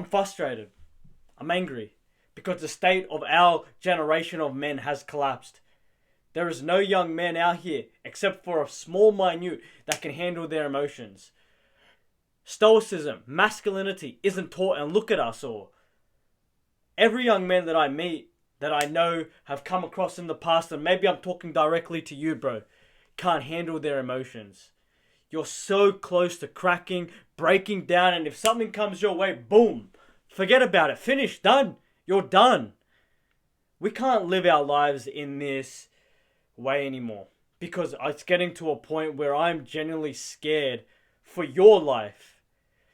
frustrated. I'm angry. Because the state of our generation of men has collapsed. There is no young man out here, except for a small minute, that can handle their emotions. Stoicism, masculinity, isn't taught, and look at us all. Every young man that I meet, that I know, have come across in the past, and maybe I'm talking directly to you, bro, can't handle their emotions. You're so close to cracking, breaking down, and if something comes your way, boom, forget about it, finish, done, you're done. We can't live our lives in this way anymore, because it's getting to a point where I'm genuinely scared for your life.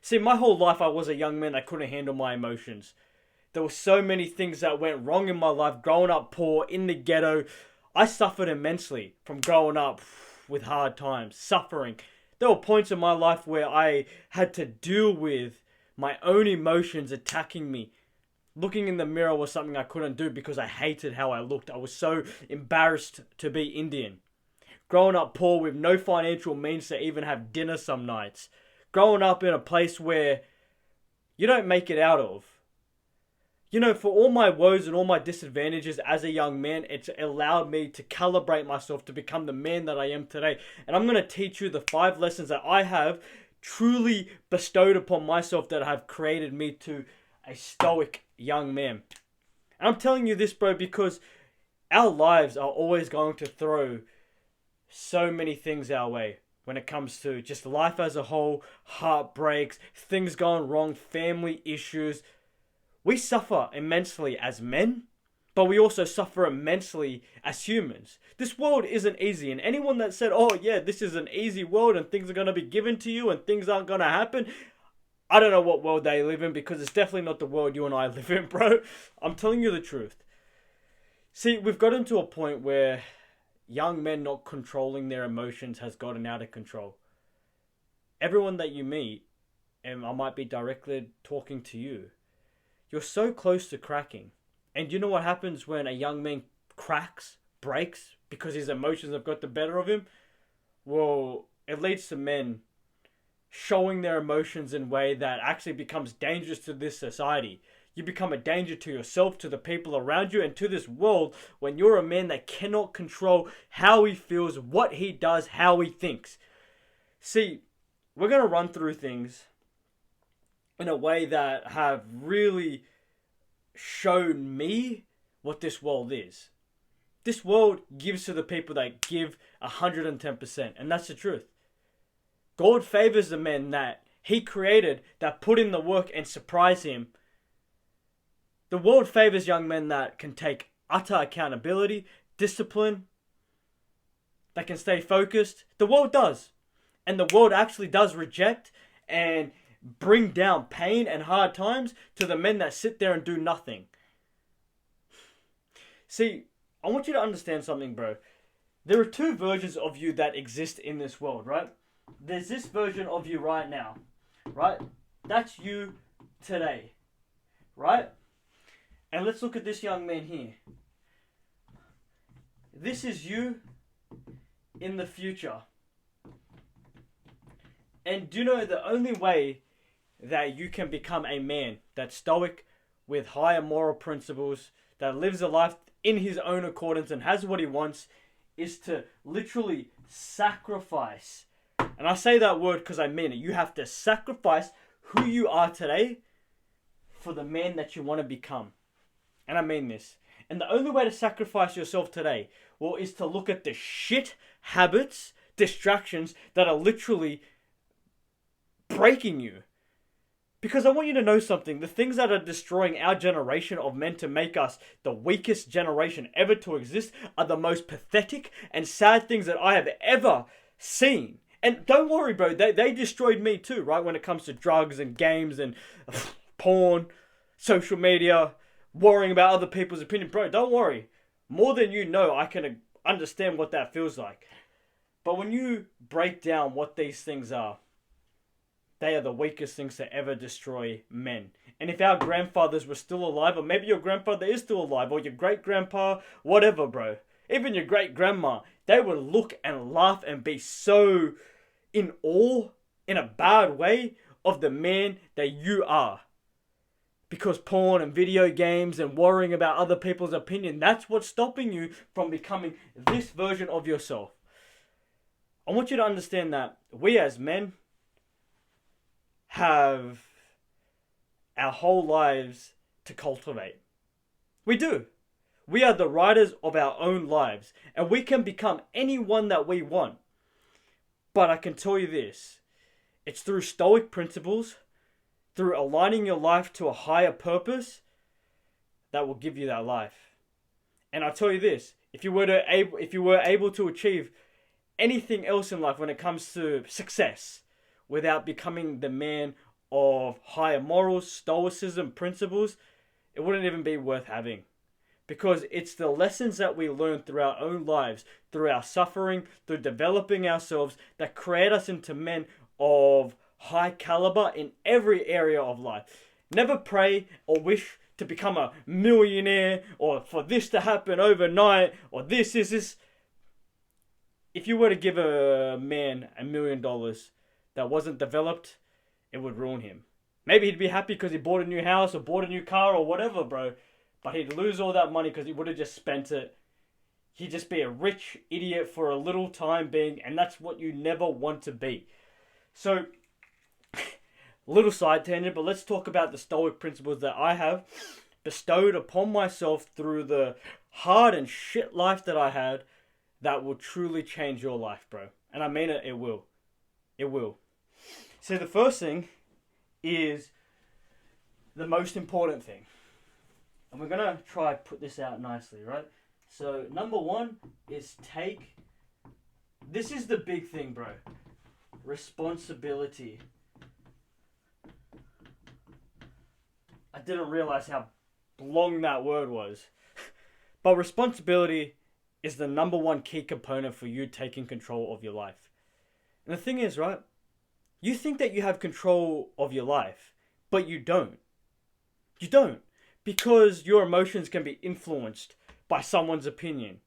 See, my whole life I was a young man that couldn't handle my emotions. There were so many things that went wrong in my life, growing up poor, in the ghetto. I suffered immensely from growing up with hard times, suffering. There were points in my life where I had to deal with my own emotions attacking me. Looking in the mirror was something I couldn't do because I hated how I looked. I was so embarrassed to be Indian. Growing up poor with no financial means to even have dinner some nights. Growing up in a place where you don't make it out of. You know, for all my woes and all my disadvantages as a young man, it's allowed me to calibrate myself to become the man that I am today. And I'm going to teach you the 5 lessons that I have truly bestowed upon myself that have created me to a stoic young man. And I'm telling you this, bro, because our lives are always going to throw so many things our way when it comes to just life as a whole, heartbreaks, things going wrong, family issues. We suffer immensely as men, but we also suffer immensely as humans. This world isn't easy, and anyone that said, oh yeah, this is an easy world and things are going to be given to you and things aren't going to happen, I don't know what world they live in, because it's definitely not the world you and I live in, bro. I'm telling you the truth. See, we've gotten to a point where young men not controlling their emotions has gotten out of control. Everyone that you meet, and I might be directly talking to you, you're so close to cracking. And you know what happens when a young man cracks, breaks, because his emotions have got the better of him? Well, it leads to men showing their emotions in a way that actually becomes dangerous to this society. You become a danger to yourself, to the people around you, and to this world when you're a man that cannot control how he feels, what he does, how he thinks. See, we're going to run through things in a way that have really shown me what this world is. This world gives to the people that give 110%, and that's the truth. God favors the men that he created, that put in the work and surprise him. The world favors young men that can take utter accountability, discipline, that can stay focused. The world does. And the world actually does reject and bring down pain and hard times to the men that sit there and do nothing. See, I want you to understand something, bro. There are 2 versions of you that exist in this world, right? There's this version of you right now, right? That's you today, right? And let's look at this young man here. This is you in the future. And do you know the only way that you can become a man that's stoic, with higher moral principles, that lives a life in his own accordance and has what he wants, is to literally sacrifice. And I say that word because I mean it. You have to sacrifice who you are today for the man that you want to become. And I mean this. And the only way to sacrifice yourself today, well, is to look at the shit habits, distractions that are literally breaking you. Because I want you to know something. The things that are destroying our generation of men to make us the weakest generation ever to exist are the most pathetic and sad things that I have ever seen. And don't worry, bro. They destroyed me too, right? When it comes to drugs and games and porn, social media, worrying about other people's opinion. Bro, don't worry. More than you know, I can understand what that feels like. But when you break down what these things are, they are the weakest things to ever destroy men. And if our grandfathers were still alive, or maybe your grandfather is still alive, or your great-grandpa, whatever, bro. Even your great-grandma, they would look and laugh and be so in awe, in a bad way, of the man that you are. Because porn and video games and worrying about other people's opinion, that's what's stopping you from becoming this version of yourself. I want you to understand that we as men have our whole lives to cultivate. We do. We are the writers of our own lives, and we can become anyone that we want. But I can tell you this, it's through Stoic principles, through aligning your life to a higher purpose, that will give you that life. And I tell you this, if you were able to achieve anything else in life when it comes to success, without becoming the man of higher morals, stoicism, principles, it wouldn't even be worth having. Because it's the lessons that we learn through our own lives, through our suffering, through developing ourselves, that create us into men of high caliber in every area of life. Never pray or wish to become a millionaire or for this to happen overnight or this. If you were to give a man $1 million that wasn't developed, it would ruin him. Maybe he'd be happy because he bought a new house or bought a new car or whatever, bro. But he'd lose all that money because he would have just spent it. He'd just be a rich idiot for a little time being, and that's what you never want to be. So, little side tangent, but let's talk about the Stoic principles that I have bestowed upon myself through the hard and shit life that I had that will truly change your life, bro. And I mean it, it will. It will. So the first thing is the most important thing. And we're going to try to put this out nicely, right? So number one is this is the big thing, bro. Responsibility. I didn't realize how long that word was. But responsibility is the number one key component for you taking control of your life. And the thing is, right? You think that you have control of your life, but you don't. You don't. Because your emotions can be influenced by someone's opinion.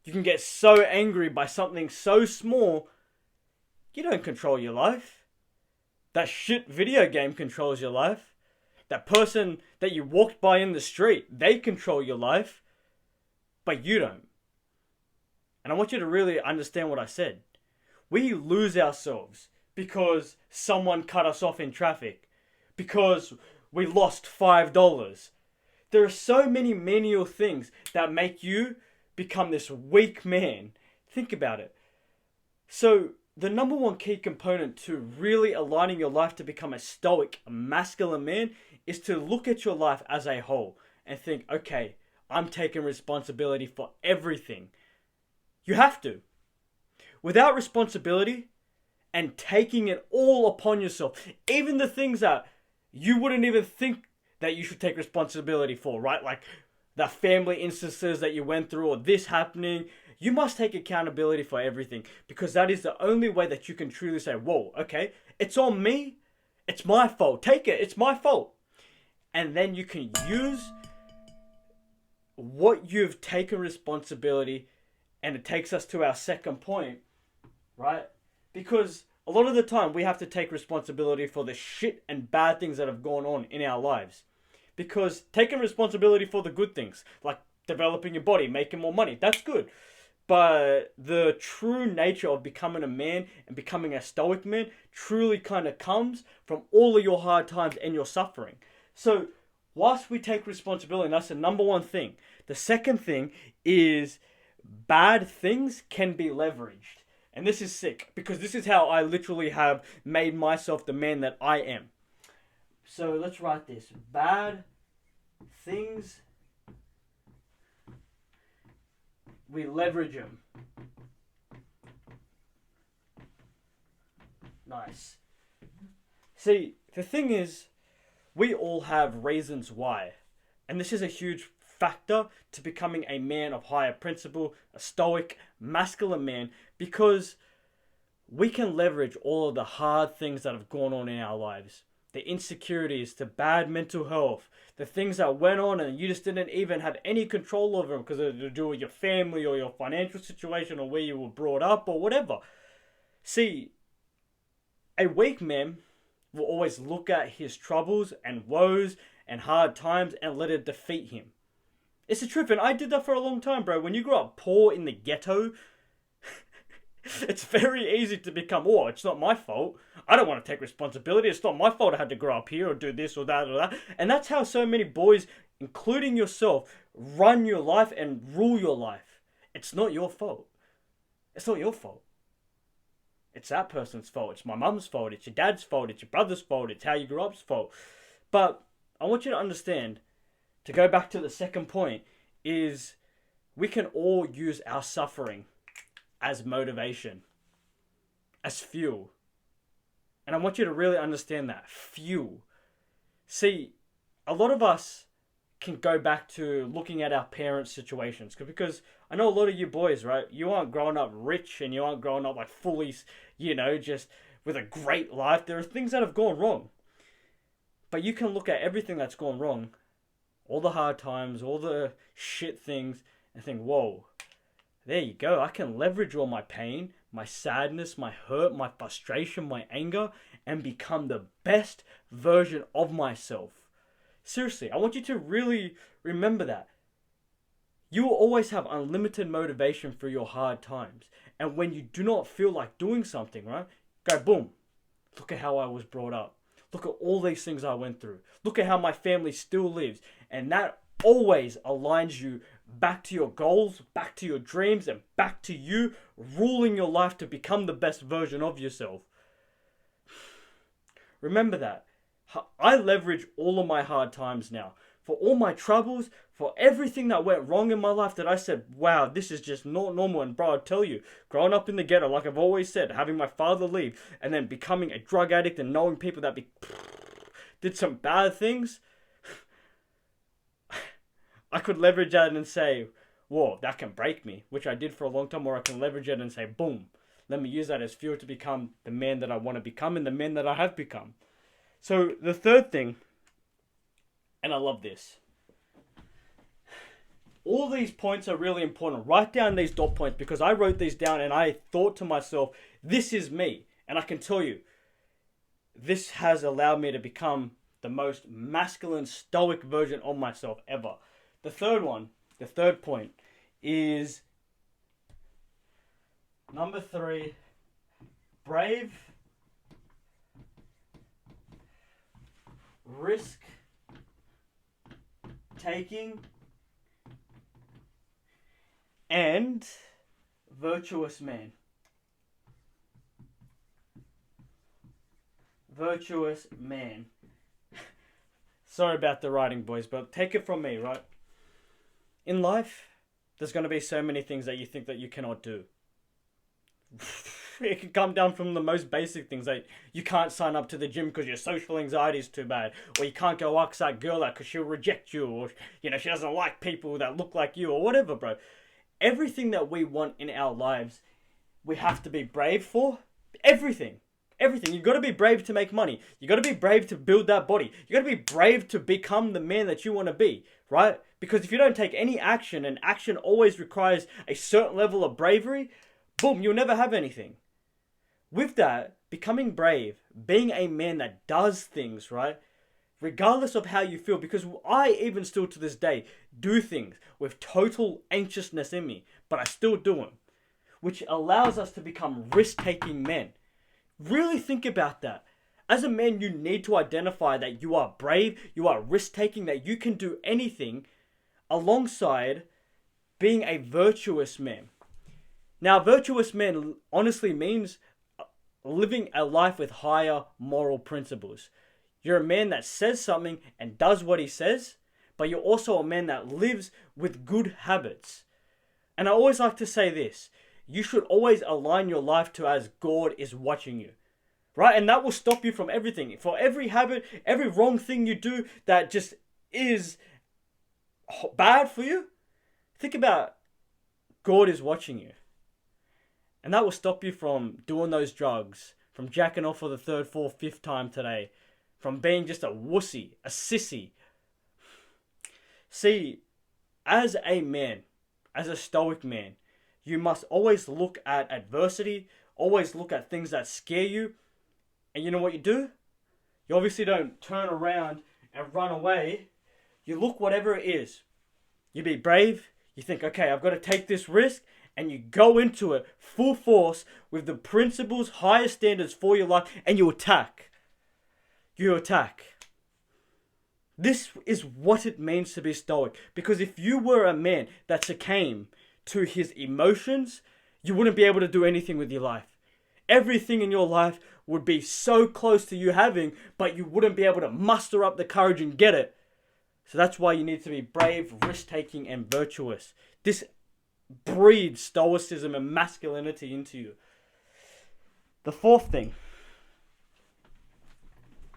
You can get so angry by something so small, you don't control your life. That shit video game controls your life. That person that you walked by in the street, they control your life, but you don't. And I want you to really understand what I said. We lose ourselves because someone cut us off in traffic, because we lost $5. There are so many menial things that make you become this weak man. Think about it. So the number one key component to really aligning your life to become a stoic, masculine man is to look at your life as a whole and think, okay, I'm taking responsibility for everything. You have to. Without responsibility and taking it all upon yourself, even the things that you wouldn't even think that you should take responsibility for, right? Like the family instances that you went through or this happening, you must take accountability for everything, because that is the only way that you can truly say, whoa, okay, it's on me, it's my fault, take it, it's my fault. And then you can use what you've taken responsibility, and it takes us to our second point, right? Because a lot of the time we have to take responsibility for the shit and bad things that have gone on in our lives. Because taking responsibility for the good things, like developing your body, making more money, that's good. But the true nature of becoming a man and becoming a stoic man truly kind of comes from all of your hard times and your suffering. So whilst we take responsibility, and that's the number one thing, the second thing is bad things can be leveraged. And this is sick, because this is how I literally have made myself the man that I am. So let's write this. Bad things, we leverage them. Nice. See, the thing is, we all have reasons why. And this is a huge factor to becoming a man of higher principle, a stoic, masculine man, because we can leverage all of the hard things that have gone on in our lives. The insecurities, the bad mental health, the things that went on and you just didn't even have any control over them because of to do with your family or your financial situation or where you were brought up or whatever. See, a weak man will always look at his troubles and woes and hard times and let it defeat him. It's the truth, and I did that for a long time, bro. When you grow up poor in the ghetto, it's very easy to become, oh, it's not my fault. I don't want to take responsibility. It's not my fault I had to grow up here or do this or that or that. And that's how so many boys, including yourself, run your life and rule your life. It's not your fault. It's not your fault. It's that person's fault. It's my mum's fault. It's your dad's fault. It's your brother's fault. It's how you grew up's fault. But I want you to understand, to go back to the second point, is we can all use our suffering as motivation, as fuel. And I want you to really understand that. Fuel. See, a lot of us can go back to looking at our parents' situations. Because I know a lot of you boys, right? You aren't growing up rich and you aren't growing up like fully, just with a great life. There are things that have gone wrong. But you can look at everything that's gone wrong, all the hard times, all the shit things, and think, whoa, there you go. I can leverage all my pain, my sadness, my hurt, my frustration, my anger, and become the best version of myself. Seriously, I want you to really remember that. You will always have unlimited motivation for your hard times. And when you do not feel like doing something, right? Go, boom. Look at how I was brought up. Look at all these things I went through. Look at how my family still lives. And that always aligns you back to your goals, back to your dreams, and back to you ruling your life to become the best version of yourself. Remember that. I leverage all of my hard times now. For all my troubles, for everything that went wrong in my life that I said, wow, this is just not normal. And bro, I'll tell you, growing up in the ghetto, like I've always said, having my father leave, and then becoming a drug addict and knowing people that did some bad things, I could leverage that and say, whoa, that can break me, which I did for a long time, or I can leverage it and say, boom, let me use that as fuel to become the man that I want to become and the man that I have become. So the third thing, and I love this, all these points are really important. Write down these dot points, because I wrote these down and I thought to myself, this is me. And I can tell you, this has allowed me to become the most masculine, stoic version of myself ever. The third point is number 3, brave, risk taking, and virtuous man. Virtuous man. Sorry about the writing, boys, but take it from me, right? In life, there's going to be so many things that you think that you cannot do. It can come down from the most basic things, like you can't sign up to the gym because your social anxiety is too bad, or you can't go ask that girl out because she'll reject you, or she doesn't like people that look like you, or whatever, bro. Everything that we want in our lives, we have to be brave for. Everything. You've got to be brave to make money. You've got to be brave to build that body. You've got to be brave to become the man that you want to be, right? Because if you don't take any action, and action always requires a certain level of bravery, boom, you'll never have anything. With that, becoming brave, being a man that does things, right? Regardless of how you feel, because I even still to this day do things with total anxiousness in me, but I still do them, which allows us to become risk-taking men. Really think about that. As a man, you need to identify that you are brave, you are risk-taking, that you can do anything, alongside being a virtuous man. Now, virtuous man honestly means living a life with higher moral principles. You're a man that says something and does what he says, but you're also a man that lives with good habits. And I always like to say this, you should always align your life to as God is watching you. Right? And that will stop you from everything. For every habit, every wrong thing you do that just is bad for you, think about God is watching you. And that will stop you from doing those drugs, from jacking off for the 3rd, 4th, 5th time today, from being just a wussy, a sissy. See, as a man, as a stoic man, you must always look at adversity, always look at things that scare you. And you know what you do? You obviously don't turn around and run away, you look whatever it is. You be brave, you think, okay, I've got to take this risk, and you go into it full force with the principles, highest standards for your life, and you attack. You attack. This is what it means to be stoic. Because if you were a man that succumbed to his emotions, you wouldn't be able to do anything with your life. Everything in your life would be so close to you having, but you wouldn't be able to muster up the courage and get it. So that's why you need to be brave, risk-taking, and virtuous. This breeds stoicism and masculinity into you. The fourth thing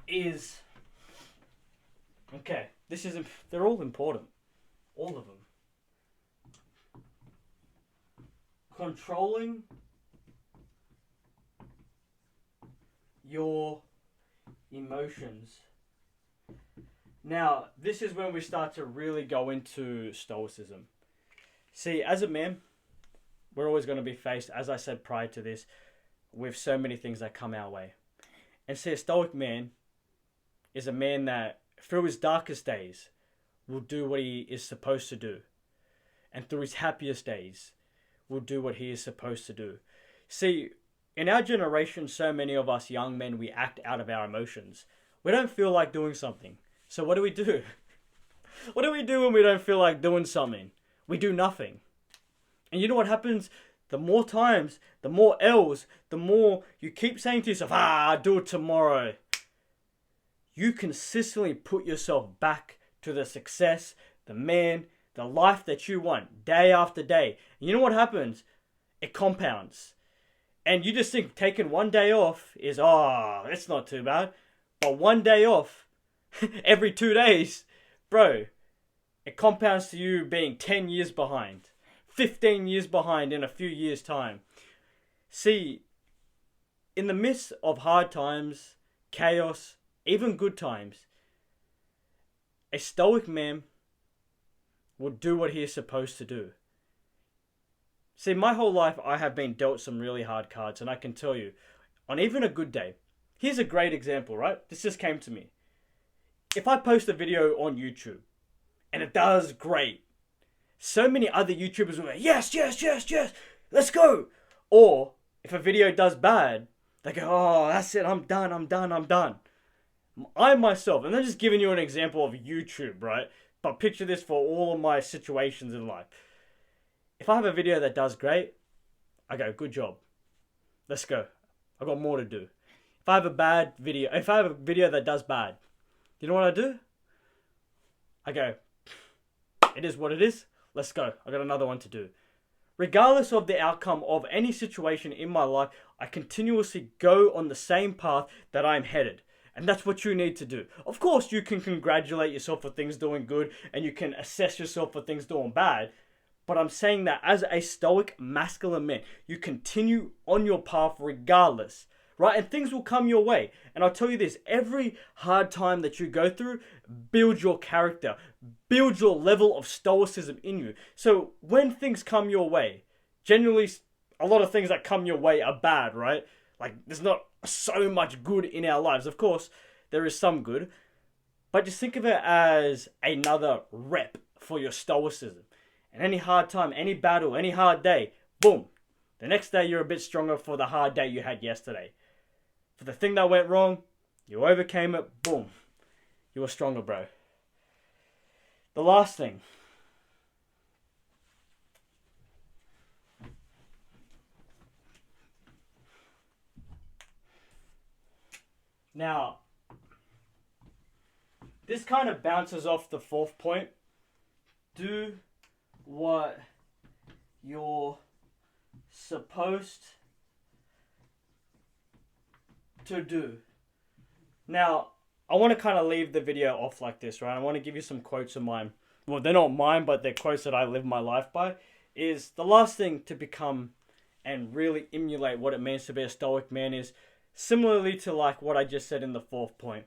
is... Okay, they're all important. All of them. Controlling your emotions. Now, this is when we start to really go into stoicism. See, as a man, we're always going to be faced, as I said prior to this, with so many things that come our way. And see, a stoic man is a man that, through his darkest days, will do what he is supposed to do. And through his happiest days, will do what he is supposed to do. See, in our generation, so many of us young men, we act out of our emotions. We don't feel like doing something. So what do we do? What do we do when we don't feel like doing something? We do nothing. And you know what happens? The more times, the more L's, the more you keep saying to yourself, I'll do it tomorrow. You consistently put yourself back to the success, the man, the life that you want, day after day. And you know what happens? It compounds. And you just think taking one day off is, it's not too bad. But one day off, every 2 days, bro, it compounds to you being 10 years behind, 15 years behind in a few years' time. See, in the midst of hard times, chaos, even good times, a stoic man will do what he is supposed to do. See, my whole life I have been dealt some really hard cards, and I can tell you, on even a good day, here's a great example, right? This just came to me. If I post a video on YouTube, and it does great, so many other YouTubers will go, yes, let's go. Or, if a video does bad, they go, that's it, I'm done. I myself, and I'm just giving you an example of YouTube, right? But picture this for all of my situations in life. If I have a video that does great, I go, good job. Let's go. I've got more to do. If I have a video that does bad, you know what I do? I go, it is what it is. Let's go. I got another one to do. Regardless of the outcome of any situation in my life, I continuously go on the same path that I'm headed. And that's what you need to do. Of course, you can congratulate yourself for things doing good, and you can assess yourself for things doing bad. But I'm saying that as a stoic, masculine man, you continue on your path regardless, right? And things will come your way. And I'll tell you this, every hard time that you go through builds your character, builds your level of stoicism in you. So when things come your way, generally a lot of things that come your way are bad, right? Like, there's not so much good in our lives. Of course, there is some good. But just think of it as another rep for your stoicism. And any hard time, any battle, any hard day, boom. The next day you're a bit stronger for the hard day you had yesterday. For the thing that went wrong, you overcame it, boom. You were stronger, bro. The last thing. Now, this kind of bounces off the fourth point. Do what you're supposed to do. Now, I want to kind of leave the video off like this, right? I want to give you some quotes of mine. Well, they're not mine, but they're quotes that I live my life by. Is the last thing to become and really emulate what it means to be a stoic man is similarly to like what I just said in the fourth point.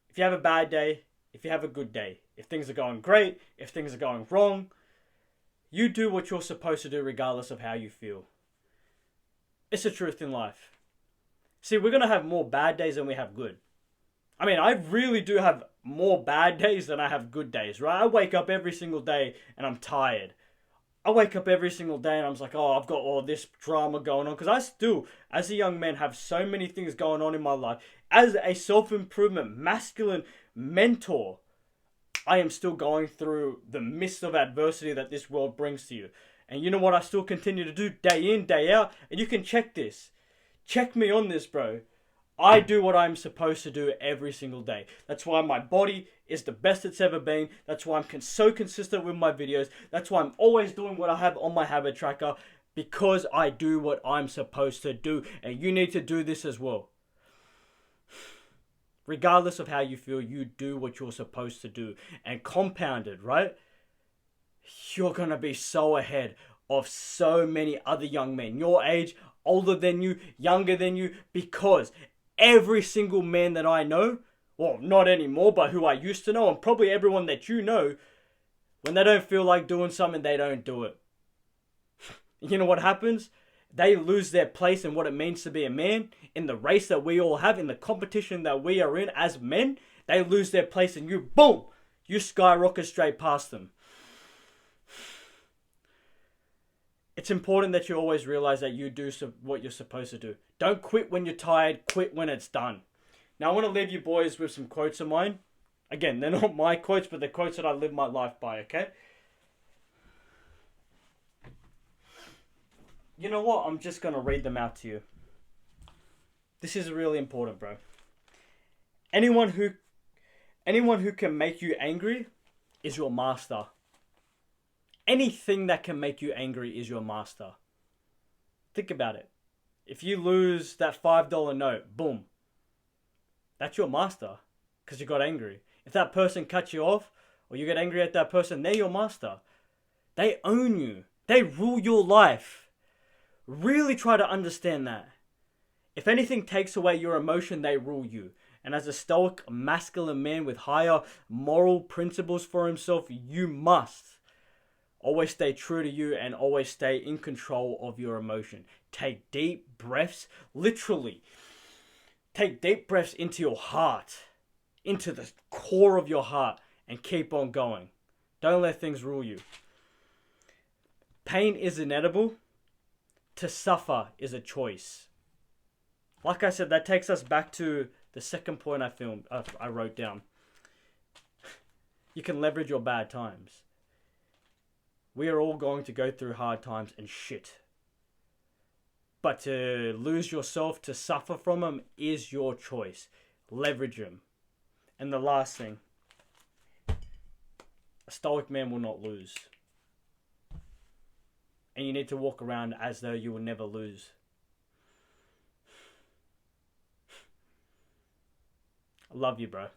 If you have a bad day, if you have a good day, if things are going great, if things are going wrong, you do what you're supposed to do regardless of how you feel. It's the truth in life. See, we're going to have more bad days than we have good. I mean, I really do have more bad days than I have good days, right? I wake up every single day and I'm tired. I wake up every single day and I'm just like, oh, I've got all this drama going on. Because I still, as a young man, have so many things going on in my life. As a self-improvement, masculine mentor, I am still going through the midst of adversity that this world brings to you. And you know what I still continue to do day in, day out? And you can check this. Check me on this, bro. I do what I'm supposed to do every single day. That's why my body is the best it's ever been. That's why I'm so consistent with my videos. That's why I'm always doing what I have on my habit tracker. Because I do what I'm supposed to do. And you need to do this as well. Regardless of how you feel, you do what you're supposed to do. And compounded, right? You're going to be so ahead of so many other young men. Your age, older than you, younger than you. Because every single man that I know, well, not anymore, but who I used to know, and probably everyone that you know, when they don't feel like doing something, they don't do it. You know what happens? They lose their place in what it means to be a man, in the race that we all have, in the competition that we are in as men. They lose their place and you, boom, you skyrocket straight past them. It's important that you always realize that you do what you're supposed to do. Don't quit when you're tired, quit when it's done. Now I want to leave you boys with some quotes of mine. Again, they're not my quotes, but they're quotes that I live my life by, okay? You know what? I'm just going to read them out to you. This is really important, bro. Anyone who can make you angry is your master. Anything that can make you angry is your master. Think about it. If you lose that $5 note, boom. That's your master because you got angry. If that person cuts you off or you get angry at that person, they're your master. They own you. They rule your life. Really try to understand that. If anything takes away your emotion, they rule you. And as a stoic, masculine man with higher moral principles for himself, you must always stay true to you and always stay in control of your emotion. Take deep breaths, literally. Take deep breaths into your heart, into the core of your heart, and keep on going. Don't let things rule you. Pain is inevitable. To suffer is a choice. Like I said, that takes us back to the second point I wrote down. You can leverage your bad times. We are all going to go through hard times and shit. But to lose yourself, to suffer from them, is your choice. Leverage them. And the last thing. A stoic man will not lose. And you need to walk around as though you will never lose. I love you, bro.